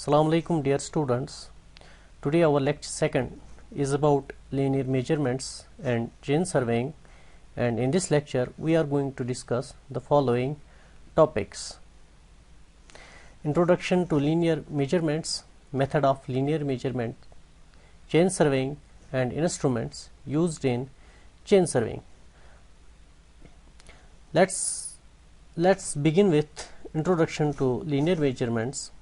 Assalamu alaikum dear students. Today our lecture second is about linear measurements and chain surveying, and in this lecture we are going to discuss the following topics: introduction to linear measurements, method of linear measurement, chain surveying and instruments used in chain surveying. Let's begin with introduction to linear measurements.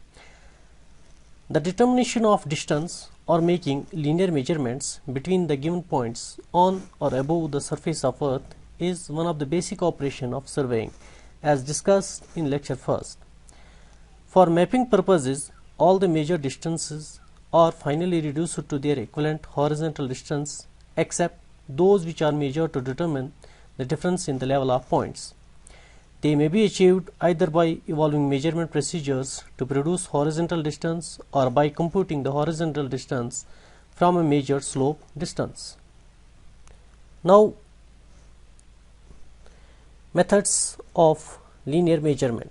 The determination of distance or making linear measurements between the given points on or above the surface of Earth is one of the basic operations of surveying, as discussed in lecture first. For mapping purposes, all the measured distances are finally reduced to their equivalent horizontal distance except those which are measured to determine the difference in the level of points. They may be achieved either by evolving measurement procedures to produce horizontal distance or by computing the horizontal distance from a measured slope distance. Now, methods of linear measurement.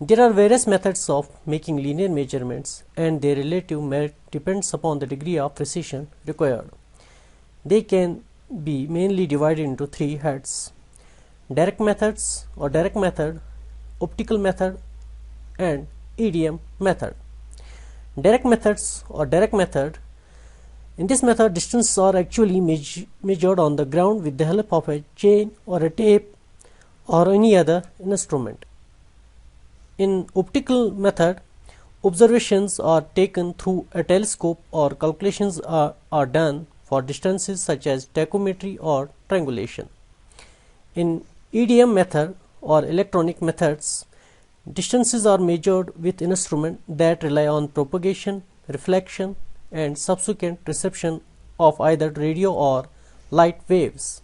There are various methods of making linear measurements, and their relative merit depends upon the degree of precision required. They can be mainly divided into three heads: direct methods or direct method, optical method, and EDM method. Direct methods or direct method. In this method, distances are actually measured on the ground with the help of a chain or a tape or any other instrument. In optical method, observations are taken through a telescope or calculations are done for distances such as tachometry or triangulation. In EDM method or electronic methods, distances are measured with instruments that rely on propagation, reflection, and subsequent reception of either radio or light waves.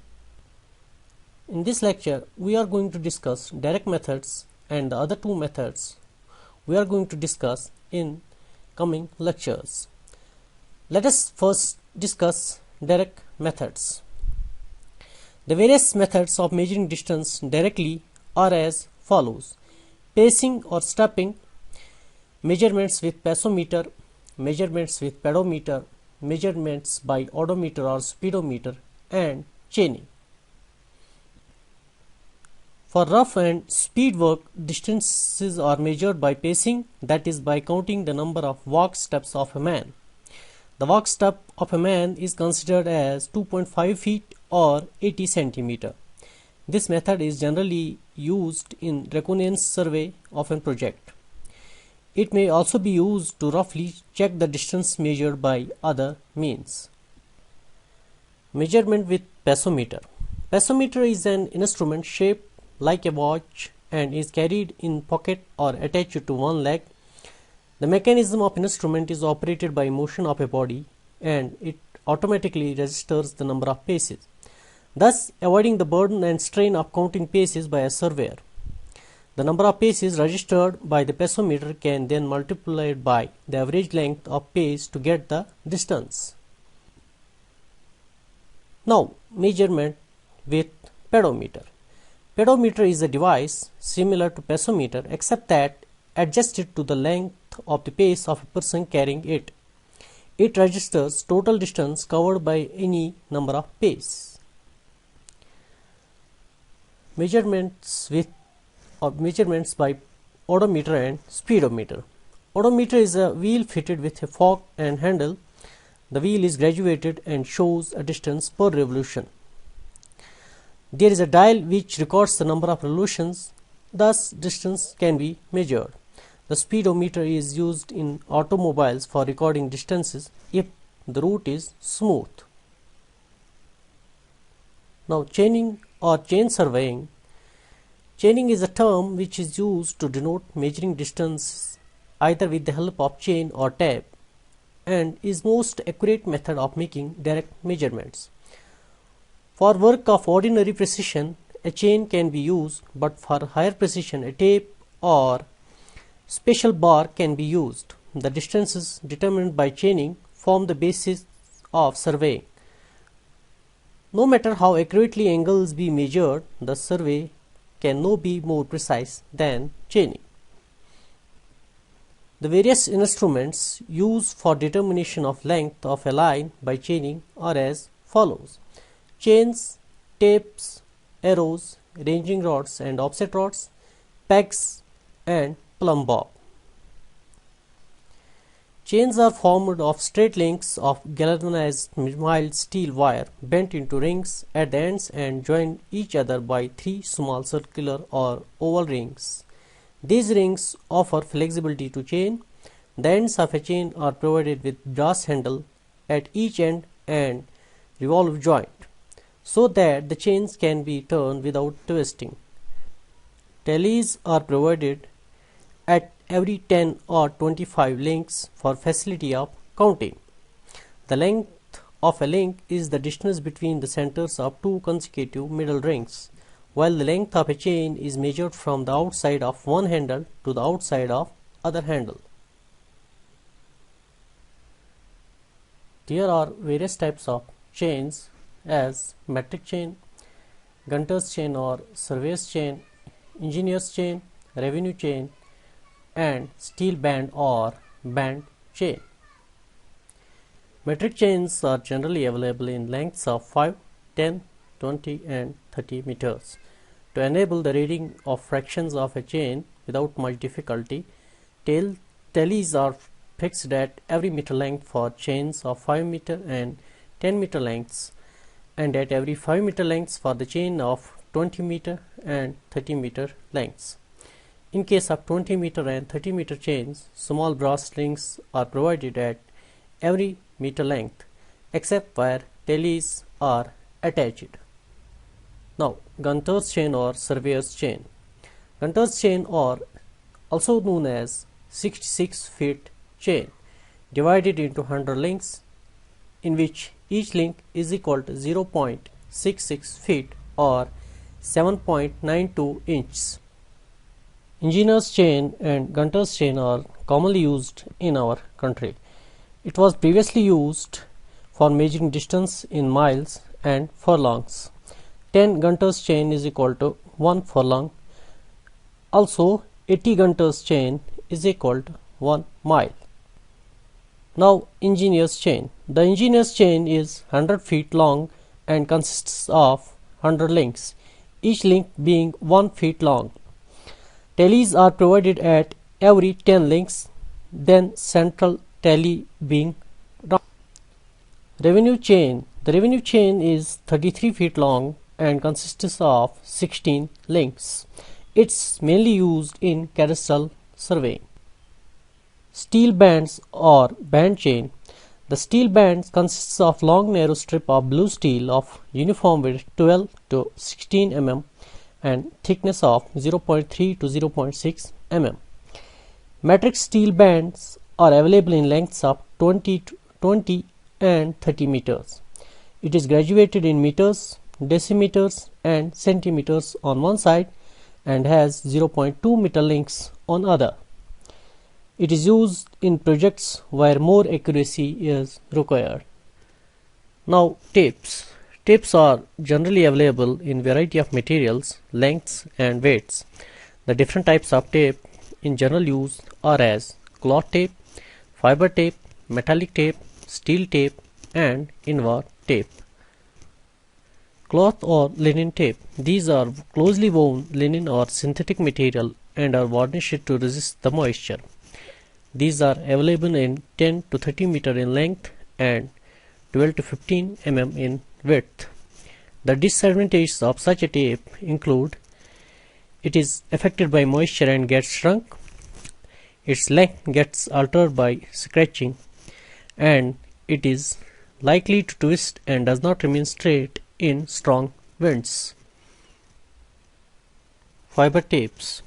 In this lecture, we are going to discuss direct methods, and the other two methods we are going to discuss in coming lectures. Let us first discuss direct methods. The various methods of measuring distance directly are as follows: pacing or stepping, measurements with pasometer, measurements with pedometer, measurements by odometer or speedometer, and chaining. For rough and speed work, distances are measured by pacing, that is by counting the number of walk steps of a man. The walk step of a man is considered as 2.5 feet or 80 centimeter. This method is generally used in reconnaissance survey of a project. It may also be used to roughly check the distance measured by other means. Measurement with pasometer. Pasometer is an instrument shaped like a watch and is carried in pocket or attached to one leg. The mechanism of instrument is operated by motion of a body, and it automatically registers the number of paces, thus avoiding the burden and strain of counting paces by a surveyor. The number of paces registered by the pasometer can then multiplied by the average length of pace to get the distance. Now, measurement with pedometer. Pedometer is a device similar to pasometer except that adjusted to the length of the pace of a person carrying it. It registers total distance covered by any number of paces. Measurements by odometer and speedometer. Odometer is a wheel fitted with a fork and handle. The wheel is graduated and shows a distance per revolution. There is a dial which records the number of revolutions, thus distance can be measured. The speedometer is used in automobiles for recording distances if the route is smooth. Now, chaining or chain surveying. Chaining is a term which is used to denote measuring distance either with the help of chain or tape, and is most accurate method of making direct measurements. For work of ordinary precision, a chain can be used, but for higher precision, a tape or special bar can be used. The distances determined by chaining form the basis of surveying. No matter how accurately angles be measured, the survey can no be more precise than chaining. The various instruments used for determination of length of a line by chaining are as follows: chains, tapes, arrows, ranging rods and offset rods, pegs and plumb bob. Chains are formed of straight links of galvanized mild steel wire bent into rings at the ends and joined each other by 3 small circular or oval rings. These rings offer flexibility to chain. The ends of a chain are provided with brass handle at each end and revolve joint, so that the chains can be turned without twisting. Tallies are provided at every 10 or 25 links for facility of counting. The length of a link is the distance between the centers of 2 consecutive middle rings, while the length of a chain is measured from the outside of one handle to the outside of other handle. There are various types of chains as metric chain, gunter's chain or surveyor's chain, engineer's chain, revenue chain, and steel band or band chain. Metric chains are generally available in lengths of 5, 10, 20 and 30 meters. To enable the reading of fractions of a chain without much difficulty, tallies are fixed at every meter length for chains of 5 meter and 10 meter lengths, and at every 5 meter lengths for the chain of 20 meter and 30 meter lengths. In case of 20 meter and 30 meter chains, small brass rings are provided at every meter length, except where tallies are attached. Now, gunter's chain or surveyor's chain. Gunter's chain, or also known as 66 feet chain, divided into 100 links, in which each link is equal to 0.66 feet or 7.92 inches. Engineer's chain and gunter's chain are commonly used in our country. It was previously used for measuring distance in miles and furlongs. 10 gunter's chain is equal to 1 furlong. Also, 80 gunter's chain is equal to 1 mile. Now, engineer's chain. The engineer's chain is 100 feet long and consists of 100 links, each link being 1 foot long. Tallies are provided at every 10 links, then central tally being round. Revenue chain. The revenue chain is 33 feet long and consists of 16 links. It's mainly used in cadastral surveying. Steel bands or band chain. The steel band consists of long narrow strip of blue steel of uniform width 12 to 16 mm and thickness of 0.3 to 0.6 mm. Metric steel bands are available in lengths of 20 and 30 meters. It is graduated in meters, decimeters and centimeters on one side and has 0.2 meter links on other. It is used in projects where more accuracy is required. Now, tapes. Tapes are generally available in variety of materials, lengths and weights. The different types of tape in general use are as cloth tape, fiber tape, metallic tape, steel tape and inward tape. Cloth or linen tape. These are closely woven linen or synthetic material and are varnished to resist the moisture. These are available in 10 to 30 meter in length and 12 to 15 mm in width. The disadvantages of such a tape include: it is affected by moisture and gets shrunk, its length gets altered by scratching, and it is likely to twist and does not remain straight in strong winds. Fiber tapes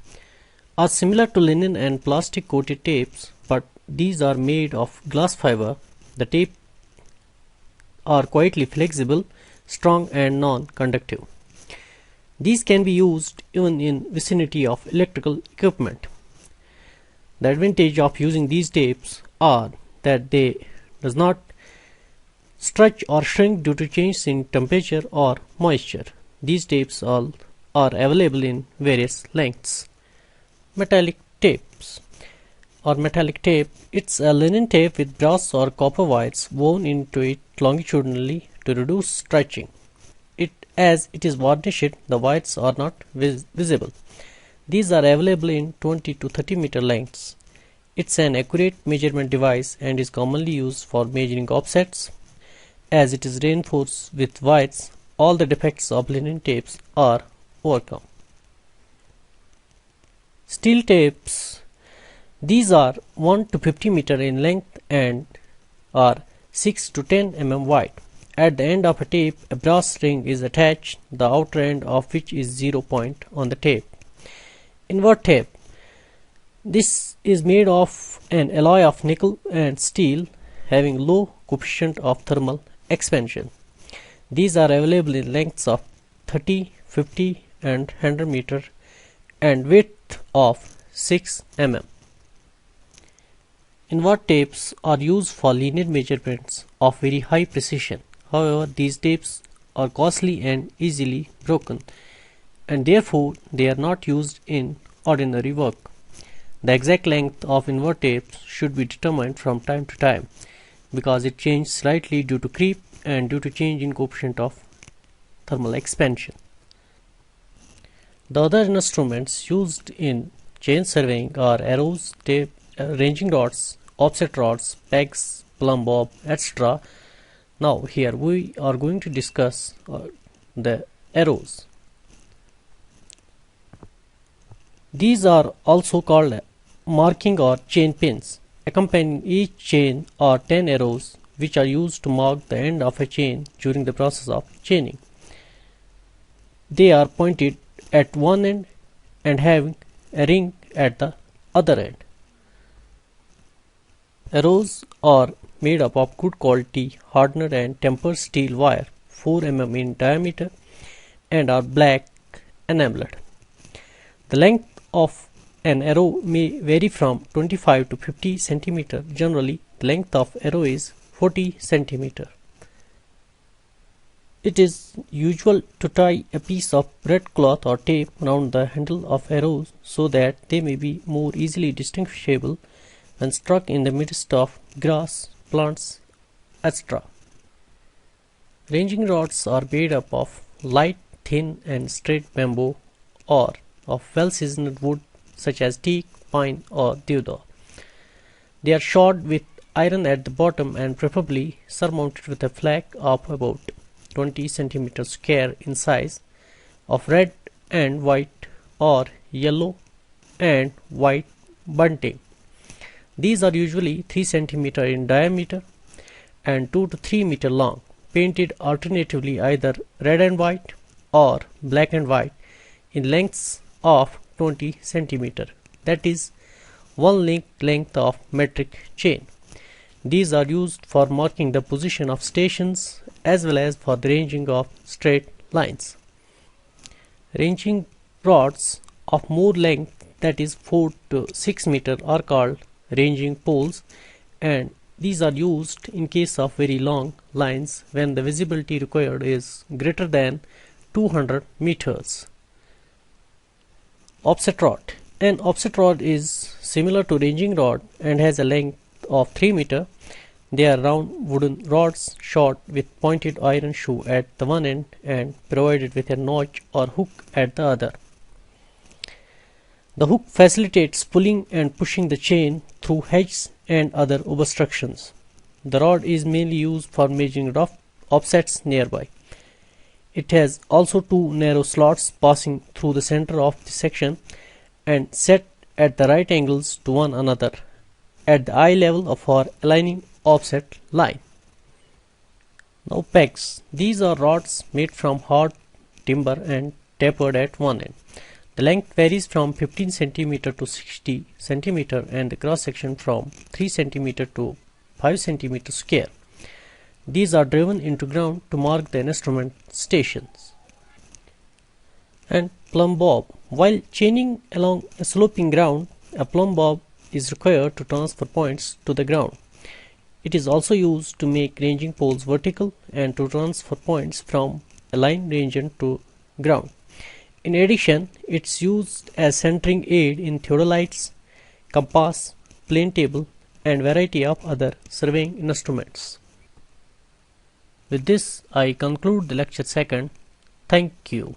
are similar to linen and plastic coated tapes, but these are made of glass fiber. The tape are quietly flexible, strong and non-conductive. These can be used even in vicinity of electrical equipment. The advantage of using these tapes are that they does not stretch or shrink due to changes in temperature or moisture. These tapes are available in various lengths. Metallic tapes. or metallic tape. It's a linen tape with brass or copper wires woven into it longitudinally to reduce stretching. As it is varnished, the wires are not visible. These are available in 20 to 30 meter lengths. It's an accurate measurement device and is commonly used for measuring offsets. As it is reinforced with wires, all the defects of linen tapes are overcome. Steel tapes. These are 1 to 50 meter in length and are 6 to 10 mm wide. At the end of a tape, a brass ring is attached, the outer end of which is 0 point on the tape. Invert tape. This is made of an alloy of nickel and steel having low coefficient of thermal expansion. These are available in lengths of 30, 50 and 100 meter and width of 6 mm. Invert tapes are used for linear measurements of very high precision. However, these tapes are costly and easily broken, and therefore they are not used in ordinary work. The exact length of invert tapes should be determined from time to time because it changes slightly due to creep and due to change in coefficient of thermal expansion. The other instruments used in chain surveying are arrows, tape, ranging rods, offset rods, pegs, plumb bob, etc. Now here we are going to discuss the arrows. These are also called marking or chain pins. Accompanying each chain are 10 arrows which are used to mark the end of a chain during the process of chaining. They are pointed at one end and having a ring at the other end. Arrows are made up of good quality hardened and tempered steel wire 4 mm in diameter and are black enameled. The length of an arrow may vary from 25 to 50 cm. Generally, the length of arrow is 40 cm. It is usual to tie a piece of red cloth or tape around the handle of arrows so that they may be more easily distinguishable when struck in the midst of grass, plants, etc. Ranging rods are made up of light, thin and straight bamboo or of well-seasoned wood such as teak, pine or deodar. They are shod with iron at the bottom and preferably surmounted with a flag of about 20 cm square in size of red and white or yellow and white bunting. These are usually 3 cm in diameter and 2 to 3 meter long, painted alternatively either red and white or black and white in lengths of 20 cm, that is, one length of metric chain. These are used for marking the position of stations as well as for the ranging of straight lines. Ranging rods of more length, that is 4 to 6 meter, are called ranging poles, and these are used in case of very long lines when the visibility required is greater than 200 meters. Offset rod. An offset rod is similar to ranging rod and has a length of 3 meter. They are round wooden rods shot with pointed iron shoe at the one end and provided with a notch or hook at the other. The hook facilitates pulling and pushing the chain through hedges and other obstructions. The rod is mainly used for measuring rough offsets nearby. It has also two narrow slots passing through the center of the section and set at the right angles to one another at the eye level for aligning offset line. Now pegs. These are rods made from hard timber and tapered at one end. The length varies from 15 cm to 60 cm and the cross section from 3 cm to 5 cm square. These are driven into ground to mark the instrument stations. And plumb bob. While chaining along a sloping ground, a plumb bob is required to transfer points to the ground. It is also used to make ranging poles vertical and to transfer points from a line region to ground. In addition, it's used as centering aid in theodolites, compass, plane table, and variety of other surveying instruments. With this, I conclude the lecture second. Thank you.